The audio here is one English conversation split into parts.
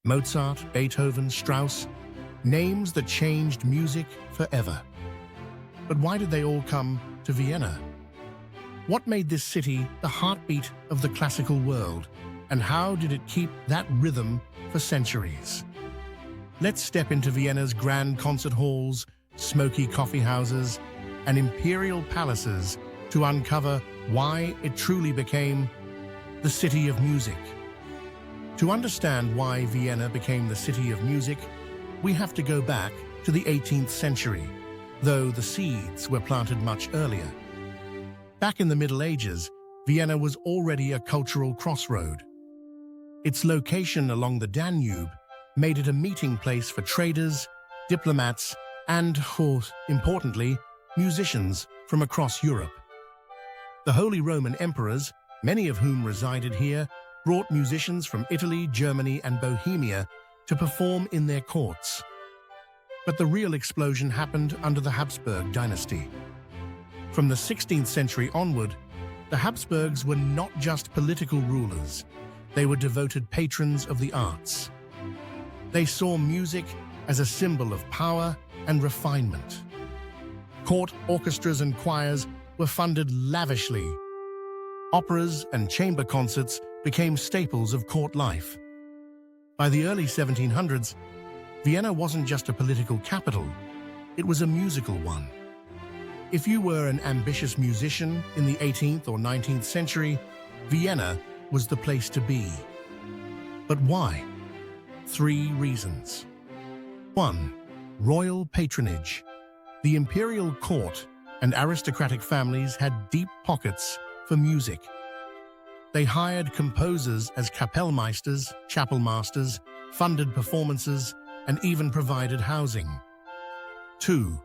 Mozart, Beethoven, Strauss, names that changed music forever. But why did they all come to Vienna? What made this city the heartbeat of the classical world, and how did it keep that rhythm for centuries? Let's step into Vienna's grand concert halls, smoky coffee houses, and imperial palaces to uncover why it truly became the city of music. To understand why Vienna became the city of music, we have to go back to the 18th century, though the seeds were planted much earlier. Back in the Middle Ages, Vienna was already a cultural crossroad. Its location along the Danube made it a meeting place for traders, diplomats, and, importantly, musicians from across Europe. The Holy Roman Emperors, many of whom resided here, brought musicians from Italy, Germany, and Bohemia to perform in their courts. But the real explosion happened under the Habsburg dynasty. From the 16th century onward, the Habsburgs were not just political rulers, they were devoted patrons of the arts. They saw music as a symbol of power and refinement. Court orchestras and choirs were funded lavishly. Operas and chamber concerts became staples of court life. By the early 1700s, Vienna wasn't just a political capital, it was a musical one. If you were an ambitious musician in the 18th or 19th century, Vienna was the place to be. But why? 3 reasons. 1. Royal patronage. The imperial court and aristocratic families had deep pockets for music. They hired composers as Kapellmeisters, chapel masters, funded performances, and even provided housing. 2.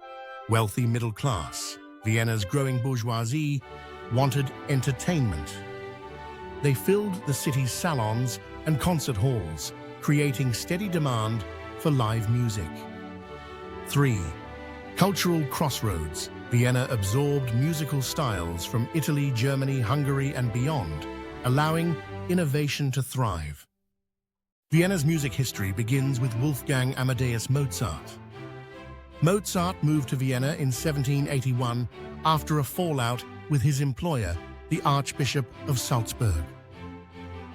Wealthy middle class. Vienna's growing bourgeoisie wanted entertainment. They filled the city's salons and concert halls, creating steady demand for live music. 3. Cultural crossroads. Vienna absorbed musical styles from Italy, Germany, Hungary, and beyond, allowing innovation to thrive. Vienna's music history begins with Wolfgang Amadeus Mozart. Mozart moved to Vienna in 1781 after a fallout with his employer, the Archbishop of Salzburg.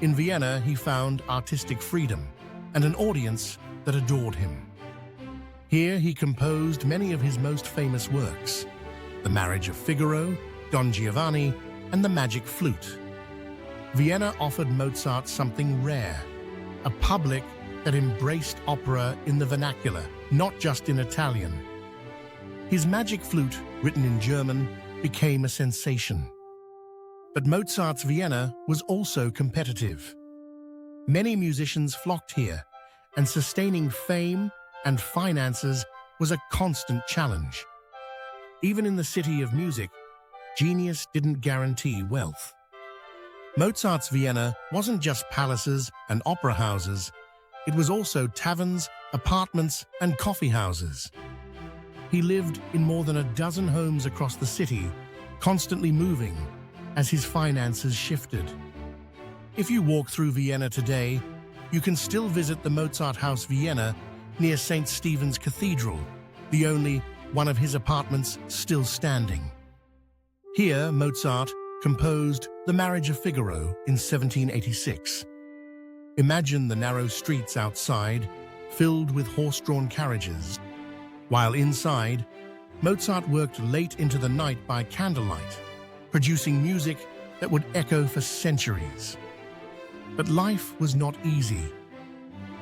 In Vienna, he found artistic freedom and an audience that adored him. Here, he composed many of his most famous works: The Marriage of Figaro, Don Giovanni, and The Magic Flute. Vienna offered Mozart something rare, a public that embraced opera in the vernacular, not just in Italian. His Magic Flute, written in German, became a sensation. But Mozart's Vienna was also competitive. Many musicians flocked here, and sustaining fame and finances was a constant challenge. Even in the city of music, genius didn't guarantee wealth. Mozart's Vienna wasn't just palaces and opera houses, it was also taverns, apartments, and coffee houses. He lived in more than a dozen homes across the city, constantly moving as his finances shifted. If you walk through Vienna today, you can still visit the Mozart House Vienna near St. Stephen's Cathedral, the only one of his apartments still standing. Here, Mozart composed The Marriage of Figaro in 1786. Imagine the narrow streets outside, filled with horse-drawn carriages. While inside, Mozart worked late into the night by candlelight, producing music that would echo for centuries. But life was not easy.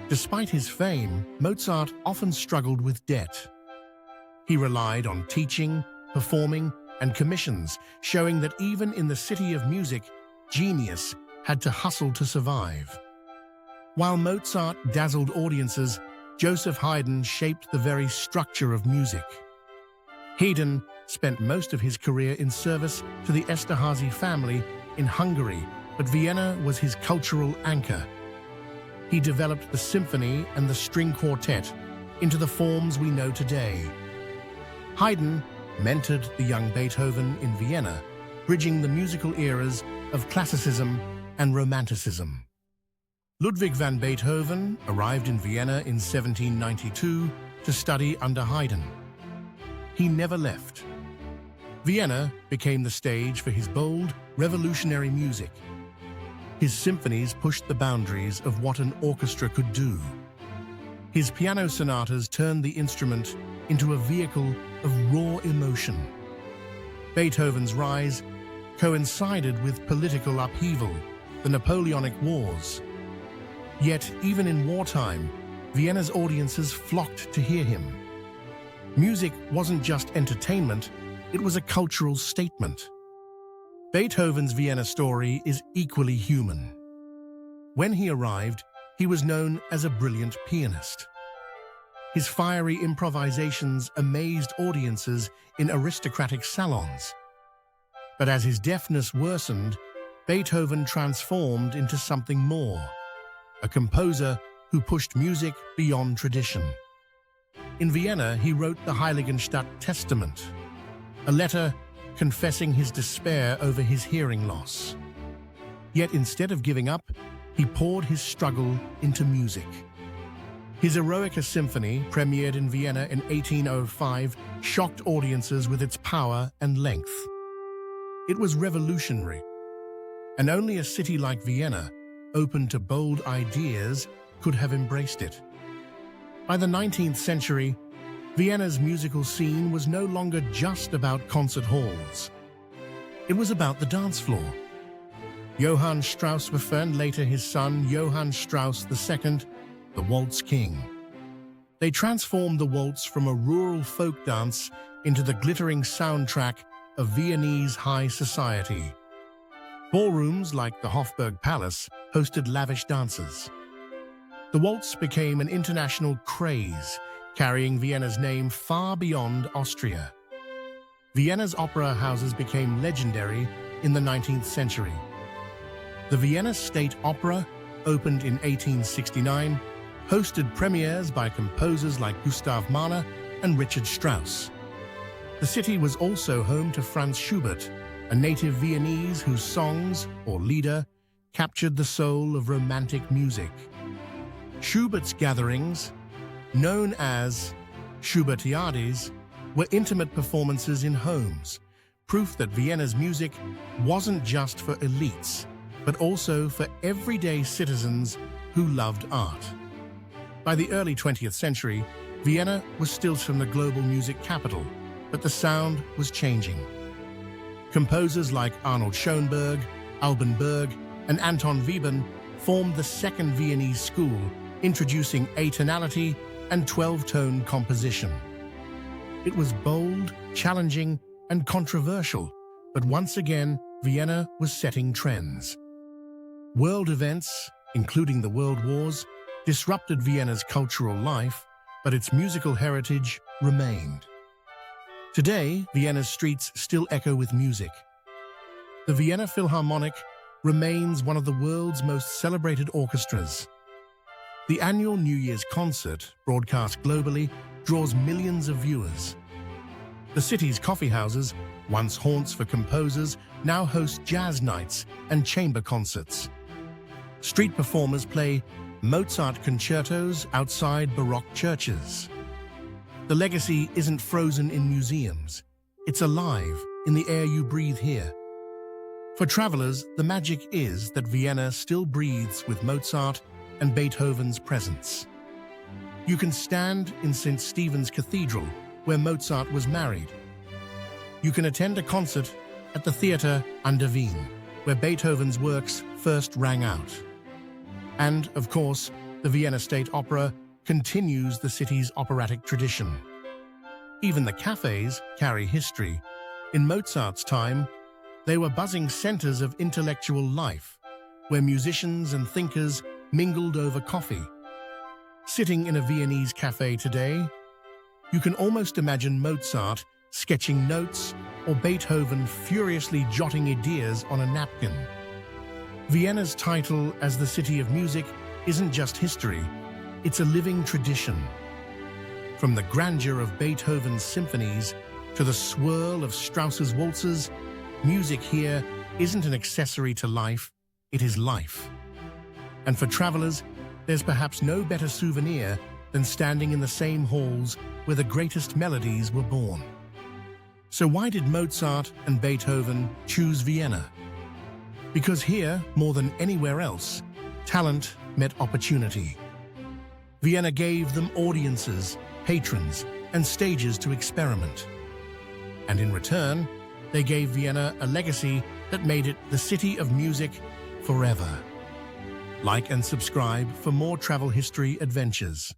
Despite his fame, Mozart often struggled with debt. He relied on teaching, performing, and commissions, showing that even in the city of music, genius had to hustle to survive. While Mozart dazzled audiences, Joseph Haydn shaped the very structure of music. Haydn spent most of his career in service to the Esterházy family in Hungary, but Vienna was his cultural anchor. He developed the symphony and the string quartet into the forms we know today. Haydn mentored the young Beethoven in Vienna, bridging the musical eras of classicism and romanticism. Ludwig van Beethoven arrived in Vienna in 1792 to study under Haydn. He never left. Vienna became the stage for his bold, revolutionary music. His symphonies pushed the boundaries of what an orchestra could do. His piano sonatas turned the instrument into a vehicle of raw emotion. Beethoven's rise coincided with political upheaval, the Napoleonic Wars. Yet, even in wartime, Vienna's audiences flocked to hear him. Music wasn't just entertainment, it was a cultural statement. Beethoven's Vienna story is equally human. When he arrived, he was known as a brilliant pianist. His fiery improvisations amazed audiences in aristocratic salons. But as his deafness worsened, Beethoven transformed into something more, a composer who pushed music beyond tradition. In Vienna, he wrote the Heiligenstadt Testament, a letter confessing his despair over his hearing loss. Yet instead of giving up, he poured his struggle into music. His Eroica Symphony, premiered in Vienna in 1805, shocked audiences with its power and length. It was revolutionary, and only a city like Vienna, open to bold ideas, could have embraced it. By the 19th century, Vienna's musical scene was no longer just about concert halls. It was about the dance floor. Johann Strauss and later his son Johann Strauss II, the Waltz King. They transformed the waltz from a rural folk dance into the glittering soundtrack of Viennese high society. Ballrooms like the Hofburg Palace hosted lavish dances. The waltz became an international craze, carrying Vienna's name far beyond Austria. Vienna's opera houses became legendary in the 19th century. The Vienna State Opera, opened in 1869, hosted premieres by composers like Gustav Mahler and Richard Strauss. The city was also home to Franz Schubert, a native Viennese whose songs, or lieder, captured the soul of romantic music. Schubert's gatherings, known as Schubertiades, were intimate performances in homes, proof that Vienna's music wasn't just for elites, but also for everyday citizens who loved art. By the early 20th century, Vienna was still from the global music capital, but the sound was changing. Composers like Arnold Schoenberg, Alban Berg, and Anton Webern formed the second Viennese school, introducing atonality and 12-tone composition. It was bold, challenging, and controversial, but once again, Vienna was setting trends. World events, including the World Wars, disrupted Vienna's cultural life, but its musical heritage remained. Today, Vienna's streets still echo with music. The Vienna Philharmonic remains one of the world's most celebrated orchestras. The annual New Year's concert, broadcast globally, draws millions of viewers. The city's coffeehouses, once haunts for composers, now host jazz nights and chamber concerts. Street performers play Mozart concertos outside Baroque churches. The legacy isn't frozen in museums. It's alive in the air you breathe here. For travelers, the magic is that Vienna still breathes with Mozart and Beethoven's presence. You can stand in St. Stephen's Cathedral, where Mozart was married. You can attend a concert at the Theater an der Wien, where Beethoven's works first rang out. And, of course, the Vienna State Opera continues the city's operatic tradition. Even the cafes carry history. In Mozart's time, they were buzzing centers of intellectual life, where musicians and thinkers mingled over coffee. Sitting in a Viennese cafe today, you can almost imagine Mozart sketching notes or Beethoven furiously jotting ideas on a napkin. Vienna's title as the City of Music isn't just history, it's a living tradition. From the grandeur of Beethoven's symphonies to the swirl of Strauss's waltzes, music here isn't an accessory to life, it is life. And for travelers, there's perhaps no better souvenir than standing in the same halls where the greatest melodies were born. So why did Mozart and Beethoven choose Vienna? Because here, more than anywhere else, talent met opportunity. Vienna gave them audiences, patrons, and stages to experiment. And in return, they gave Vienna a legacy that made it the city of music forever. Like and subscribe for more travel history adventures.